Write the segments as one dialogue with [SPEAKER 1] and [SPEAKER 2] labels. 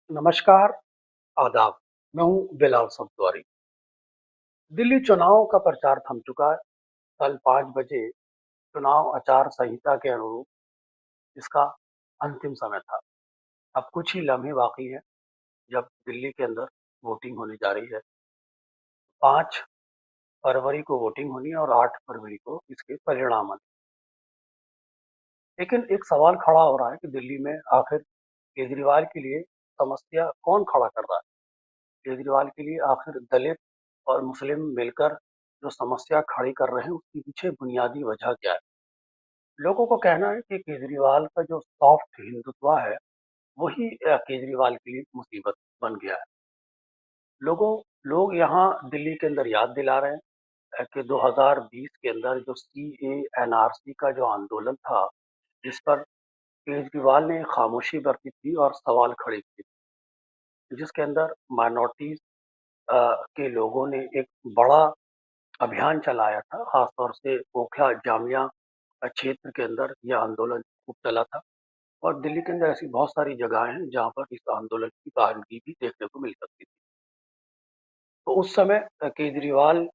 [SPEAKER 1] नमस्कार, आदाब। मैं हूँ बिलाल सब्ज़वारी। दिल्ली चुनाव का प्रचार थम चुका है। कल 5 बजे चुनाव आचार संहिता के अनुरूप इसका अंतिम समय था। अब कुछ ही लम्हे बाकी हैं जब दिल्ली के अंदर वोटिंग होने जा रही है। 5 फरवरी को वोटिंग होनी है और 8 फरवरी को इसके परिणाम आने। लेकिन एक सवाल खड़ा हो रहा है कि दिल्ली में आखिर केजरीवाल के लिए समस्या कौन खड़ा कर रहा है? केजरीवाल के लिए आखिर दलित और मुस्लिम मिलकर जो समस्या खड़ी कर रहे हैं उसके पीछे बुनियादी वजह क्या है? लोगों का कहना है कि केजरीवाल का जो सॉफ्ट हिंदुत्व है वही केजरीवाल के लिए मुसीबत बन गया है। लोगों लोग यहाँ दिल्ली के अंदर याद दिला रहे हैं कि 2020 के अंदर जो CA NRC का जो आंदोलन था जिस पर केजरीवाल ने खामोशी बरती थी और सवाल खड़े किए थे, जिसके अंदर माइनॉरिटीज के लोगों ने एक बड़ा अभियान चलाया था, खासतौर से ओखला जामिया क्षेत्र के अंदर यह आंदोलन खूब चला था। और दिल्ली के अंदर ऐसी बहुत सारी जगहें हैं जहाँ पर इस आंदोलन की बारीकी भी देखने को मिल सकती थी। तो उस समय केजरीवाल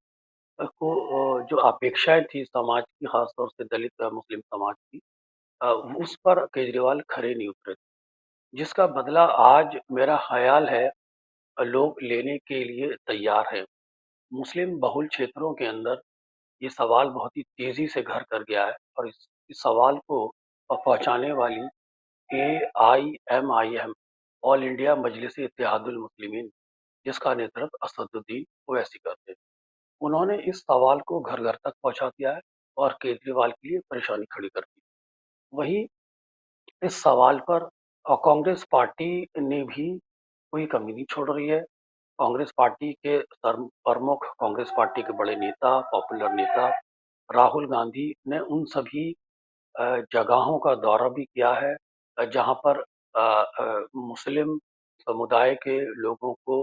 [SPEAKER 1] को जो अपेक्षाएं थी समाज की, खासतौर से दलित मुस्लिम समाज की, अ, उस पर केजरीवाल खरे नहीं उतरे थे, जिसका बदला आज मेरा ख्याल है लोग लेने के लिए तैयार हैं। मुस्लिम बहुल क्षेत्रों के अंदर ये सवाल बहुत ही तेजी से घर कर गया है और इस सवाल को पहुंचाने वाली AIMIM, ऑल इंडिया मजलिस इत्तेहादुल मुस्लिमीन, जिसका नेतृत्व असदुद्दीन ओवैसी करते हैं, उन्होंने इस सवाल को घर घर तक पहुंचा दिया है और केजरीवाल के लिए परेशानी खड़ी कर दी। वहीं इस सवाल पर कांग्रेस पार्टी ने भी कोई कमी नहीं छोड़ रही है। कांग्रेस पार्टी के प्रमुख, कांग्रेस पार्टी के बड़े नेता, पॉपुलर नेता राहुल गांधी ने उन सभी जगहों का दौरा भी किया है जहाँ पर मुस्लिम समुदाय के लोगों को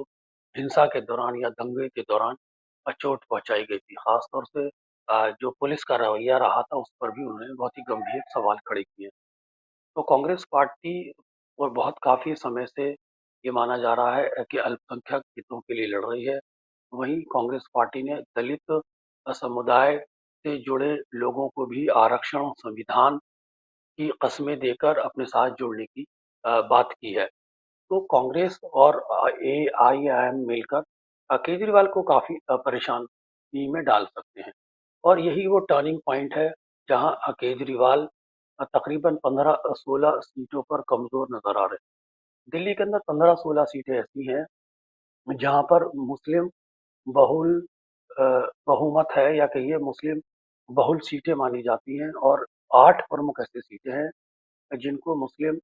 [SPEAKER 1] हिंसा के दौरान या दंगे के दौरान चोट पहुंचाई गई थी। खासतौर से जो पुलिस का रवैया रहा था उस पर भी उन्होंने बहुत ही गंभीर सवाल खड़े किए। तो कांग्रेस पार्टी और बहुत काफी समय से ये माना जा रहा है कि अल्पसंख्यक हितों के लिए लड़ रही है। वहीं कांग्रेस पार्टी ने दलित समुदाय से जुड़े लोगों को भी आरक्षण, संविधान की कस्में देकर अपने साथ जोड़ने की बात की है। तो कांग्रेस और AIIM मिलकर केजरीवाल को काफी परेशानी में डाल सकते हैं और यही वो टर्निंग पॉइंट है जहां केजरीवाल तकरीबन 15-16 सीटों पर कमजोर नजर आ रहे हैं। दिल्ली के अंदर 15-16 सीटें ऐसी हैं जहां पर मुस्लिम बहुल अ, बहुमत है या कहिए मुस्लिम बहुल सीटें मानी जाती हैं और 8 प्रमुख ऐसी सीटें हैं जिनको मुस्लिम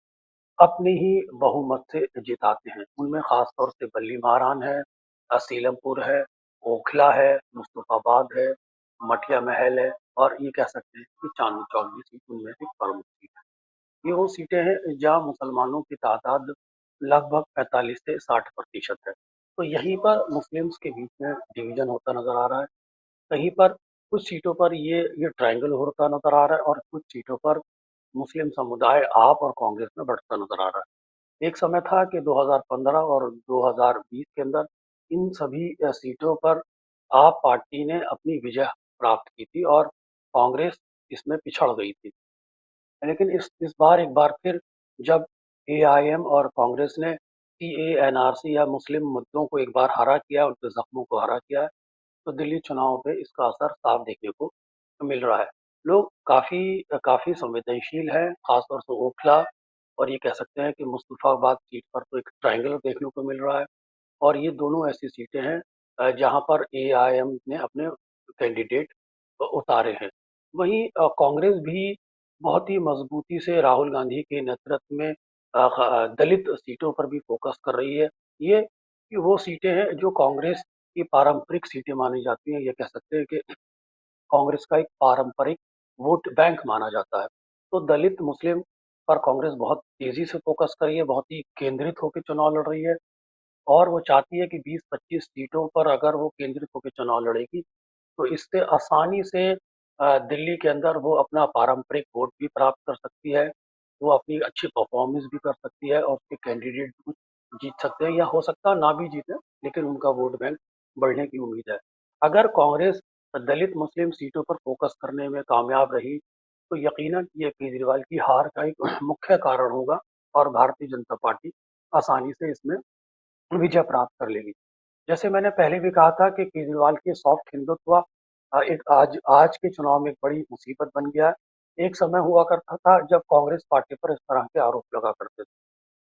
[SPEAKER 1] अपने ही बहुमत से जिताते हैं। उनमें खास तौर से बल्ली मारान है, सीलमपुर है, ओखला है, मुस्तफाबाद है, मटिया महल है और ये कह सकते हैं कि चांदनी चौक भी सीट उनमें से प्रमुख सीट है। ये वो सीटें हैं जहाँ मुसलमानों की तादाद लगभग 45 से 60% है। तो यहीं पर मुस्लिम्स के बीच में डिवीजन होता नजर आ रहा है। कहीं पर कुछ सीटों पर ये ट्रायंगल होता नजर आ रहा है और कुछ सीटों पर मुस्लिम समुदाय आप और कांग्रेस में बढ़ता नजर आ रहा है। एक समय था कि 2015 और 2020 के अंदर इन सभी सीटों पर आप पार्टी ने अपनी विजय प्राप्त की थी और कांग्रेस इसमें पिछड़ गई थी। लेकिन इस बार एक बार फिर जब AIM और कांग्रेस ने CA NRC या मुस्लिम मुद्दों को एक बार हरा किया, उनके जख्मों को हरा किया है, तो दिल्ली चुनाव पे इसका असर साफ देखने को मिल रहा है। लोग काफी काफी संवेदनशील हैं, खासतौर से ओखला और ये कह सकते हैं कि मुस्तफाबाद सीट पर तो एक ट्रायंगल देखने को मिल रहा है और ये दोनों ऐसी सीटें हैं जहां पर AIM ने अपने कैंडिडेट उतारे हैं। वहीं कांग्रेस भी बहुत ही मजबूती से राहुल गांधी के नेतृत्व में दलित सीटों पर भी फोकस कर रही है। ये वो सीटें हैं जो कांग्रेस की पारंपरिक सीटें मानी जाती हैं। ये कह सकते हैं कि कांग्रेस का एक पारंपरिक वोट बैंक माना जाता है। तो दलित मुस्लिम पर कांग्रेस बहुत तेजी से फोकस कर रही है, बहुत ही केंद्रित होकर चुनाव लड़ रही है और वो चाहती है कि 20-25 सीटों पर अगर वो केंद्रित होकर चुनाव लड़ेगी तो इससे आसानी से दिल्ली के अंदर वो अपना पारंपरिक वोट भी प्राप्त कर सकती है, वो अपनी अच्छी परफॉर्मेंस भी कर सकती है और उसके कैंडिडेट भी कुछ जीत सकते हैं या हो सकता है ना भी जीतें, लेकिन उनका वोट बैंक बढ़ने की उम्मीद है। अगर कांग्रेस दलित मुस्लिम सीटों पर फोकस करने में कामयाब रही, तो यकीनन ये केजरीवाल की हार का एक मुख्य कारण होगा और भारतीय जनता पार्टी आसानी से इसमें विजय प्राप्त कर लेगी। जैसे मैंने पहले भी कहा था कि केजरीवाल की सॉफ्ट हिंदुत्व एक आज आज के चुनाव में एक बड़ी मुसीबत बन गया है। एक समय हुआ करता था जब कांग्रेस पार्टी पर इस तरह के आरोप लगा करते थे।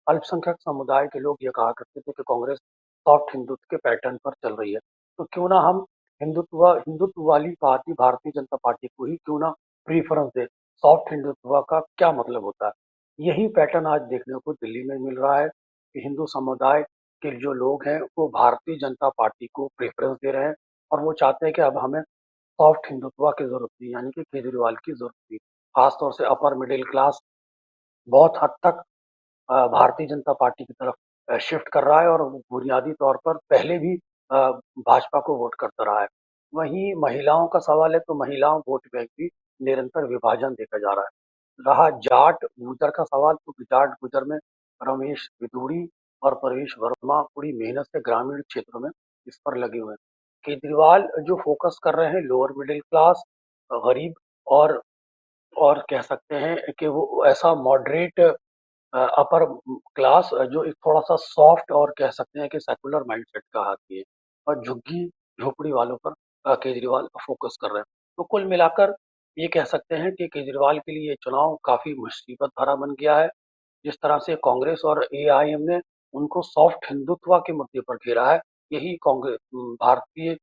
[SPEAKER 1] अल्पसंख्यक समुदाय के लोग ये कहा करते थे कि कांग्रेस सॉफ्ट हिंदुत्व के पैटर्न पर चल रही है। तो क्यों ना हम हिंदुत्व वाली पार्टी भारतीय जनता पार्टी को ही क्यों ना प्रीफरेंस दे। सॉफ्ट हिंदुत्व का क्या मतलब होता है? यही पैटर्न आज देखने को दिल्ली में मिल रहा है कि हिंदू समुदाय के जो लोग हैं वो भारतीय जनता पार्टी को प्रेफरेंस दे रहे हैं और वो चाहते हैं कि अब हमें सॉफ्ट हिंदुत्व की जरूरत थी, यानी कि केजरीवाल की जरूरत थी। खासतौर से अपर मिडिल क्लास बहुत हद तक भारतीय जनता पार्टी की तरफ शिफ्ट कर रहा है और वो बुनियादी तौर पर पहले भी भाजपा को वोट करता रहा है। वहीं महिलाओं का सवाल है तो महिलाओं वोट बैंक भी निरंतर विभाजन देखा जा रहा है। रहा जाट गुर्जर का सवाल, तो जाट गुर्जर में रमेश बिधूड़ी और प्रवेश वर्मा पूरी मेहनत से ग्रामीण क्षेत्रों में इस पर लगे हुए हैं। केजरीवाल जो फोकस कर रहे हैं लोअर मिडिल क्लास, गरीब और कह सकते हैं कि वो ऐसा मॉडरेट अपर क्लास जो एक थोड़ा-सा सॉफ्ट और कह सकते हैं कि सेकुलर माइंडसेट का आदमी है और झुग्गी-झोपड़ी वालों पर केजरीवाल फोकस कर रहे हैं। तो कुल मिलाकर ये कह सकते हैं कि केजरीवाल के लिए ये चुनाव काफ़ी मुसीबत भरा बन गया है। जिस तरह से कांग्रेस और एआईएम ने उनको सॉफ्ट हिंदुत्व के मुद्दे पर घेरा है, यही भारतीय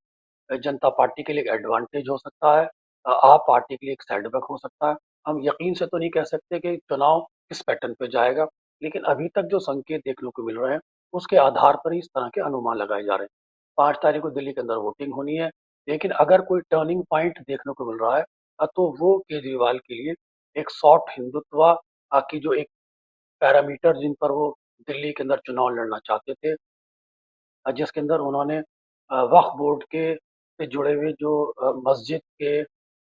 [SPEAKER 1] जनता पार्टी के लिए एक एडवांटेज हो सकता है, आप पार्टी के लिए एक सेटबैक हो सकता है। हम यकीन से तो नहीं कह सकते कि चुनाव किस पैटर्न पे जाएगा, लेकिन अभी तक जो संकेत देखने को मिल रहे हैं, उसके आधार पर ही इस तरह के अनुमान लगाए जा रहे हैं। 5 तारीख को दिल्ली के अंदर वोटिंग होनी है, लेकिन अगर कोई टर्निंग पॉइंट देखने को मिल रहा है, तो वो केजरीवाल के लिए एक सॉफ्ट हिंदुत्व की जो एक पैरामीटर जिन पर वो दिल्ली के अंदर चुनाव लड़ना चाहते थे, जिसके अंदर उन्होंने वक्फ बोर्ड के से जुड़े हुए जो मस्जिद के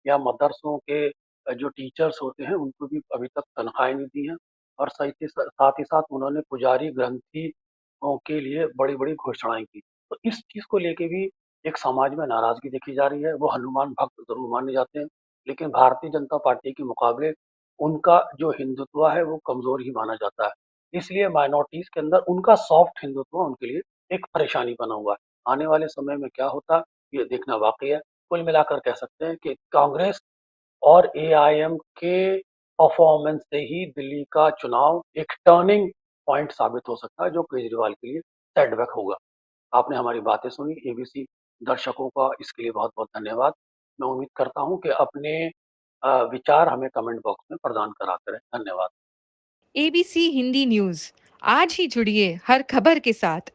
[SPEAKER 1] या मदरसों के जो टीचर्स होते हैं उनको भी अभी तक तनख्वाहें नहीं दी हैं और साथ ही साथ उन्होंने पुजारी ग्रंथियों के लिए बड़ी-बड़ी घोषणाएँ की। तो इस चीज़ को लेके भी एक समाज में नाराज़गी देखी जा रही है। वो हनुमान भक्त ज़रूर माने जाते हैं, लेकिन भारतीय जनता पार्टी के मुकाबले उनका जो हिंदुत्व है वो कमज़ोर ही माना जाता है। इसलिए माइनॉरिटीज़ के अंदर उनका सॉफ्ट हिंदुत्व उनके लिए एक परेशानी बना हुआ है। आने वाले समय में क्या होता ये देखना बाकी है। कुल मिलाकर कह सकते हैं कि कांग्रेस और एआईएम के परफॉर्मेंस से ही दिल्ली का चुनाव एक टर्निंग पॉइंट साबित हो सकता है जो केजरीवाल के लिए सेटबैक होगा। आपने हमारी बातें सुनी, एबीसी दर्शकों का इसके लिए बहुत-बहुत धन्यवाद। मैं उम्मीद करता हूँ कि अपने विचार हमें कमेंट बॉक्स में प्रदान कराते रहें। धन्यवाद।
[SPEAKER 2] एबीसी हिंदी न्यूज़ आज ही जुड़िए हर खबर के साथ।